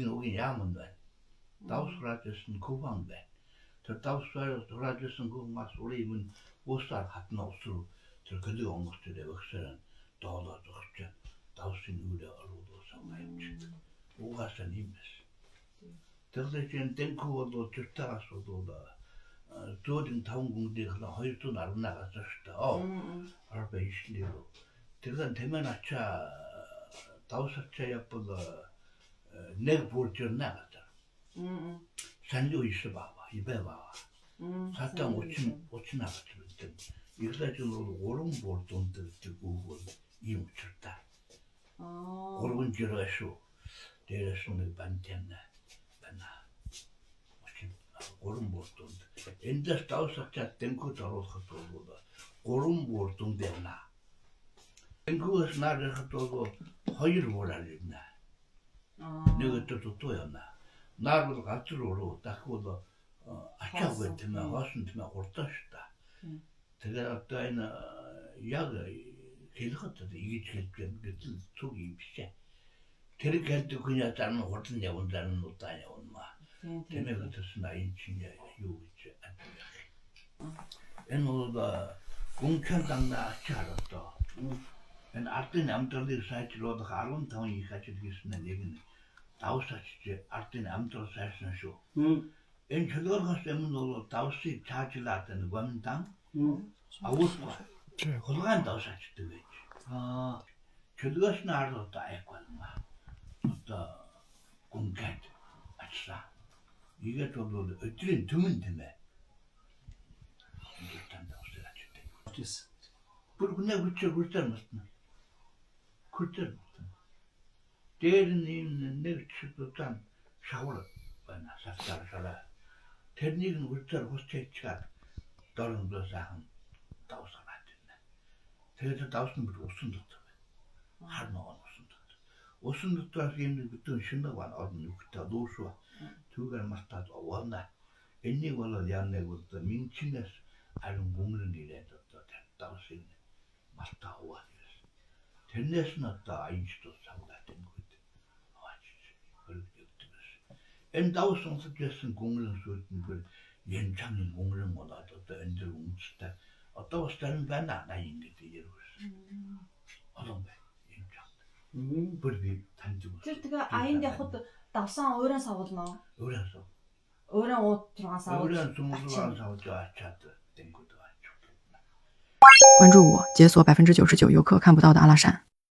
오긴 야문 байна. Давсгаажсэн Кубан байна. Тэр давсгаажсэн Кубанаас үрийн уусаар хатна усруу тэр көлөг онгоцтой өгсөрөн доолоод өгч давсын үрээ оруулсан байж. Угаасаа нэмэс. Тэрлэжэн тэнхүү болоо чүртагаас болоо зөөлөн 5 гүндийнхээ 210 нагаас шүү дээ. Арбайшлиро. Тэрлэн тэмэн ачаа давсачаа yapыл нэг бүржэрнэ гэдэг. 산료 있어 봐봐. 입에 봐봐. 사탕 5천 나갔을 때 이래가지고 오른 볼 돈들 주고 이 묻혔다. 오른 줄어서 내려서는 반대나 반나. 오른 볼 돈. 엔더 스타우스자 땡고 들어서 돌고 오른 볼 돈 되나. 땡고스 나를 갖고 허일 몰알렸나. 내가 또였나. 나를 같이로 딱 그거 아차고 때문에 왔은 때문에 올다시다. 제가 또에는 약을 계속해서 이게 제일 그 속이 비싸. 그렇게 해도 그냥 자는 호텔 내온다는 것도 아니야 엄마. 때문에 그래서 나 인친이야 요지 안 돼. 애노다 공천당나 잘했다. 엔 아트 남들이 사이트로도 가론 타운이 같이 되겠으나 얘기는 다우사치지 아트 남들 사이트는 쇼. 엔 저거가 때문에 다우시 차지라던 원당. 아우스과 그간 다우사치 되겠지. 저거는 알았다 했거든요. 또 공개 맞다. 이게 저도 어찌는 드문 때문에 일단 다우사치 돼. 어디서? 그냥 그렇게 맞나? 그때 대리는 내 집도단 샤워를 받나 샀다라. 대리는 그때 호스테이치가 다른 데서 다우사 맞았네. 대리 다우스는 무슨도 하나 무슨도 하기는 그때 신나고 안 오는 그때 도수와 두가 맞다도 왔나. 애니 걸로 야내고 또 민치네스 아는 공는 일에도 다우스는 맞다 와. 텔레스나타 아인슈도 상가된 것. 그렇게 됐어. 엔다우스 서제슨 공을 소리는 그 연장인 공을 못하도 또 엔들 움치다. 어떤 스타일은 가나 나인데 이러고. 어떤 배 연장. 버비 단주. Тэр 아인데 хот давсан өөрөө савуулна. өөрөөсөө. Өөрөө уутраа савуулж. өөрөөсөө сумулгаа савуулж ачаад 된 것도. 关注我，解锁99%游客看不到的阿拉善。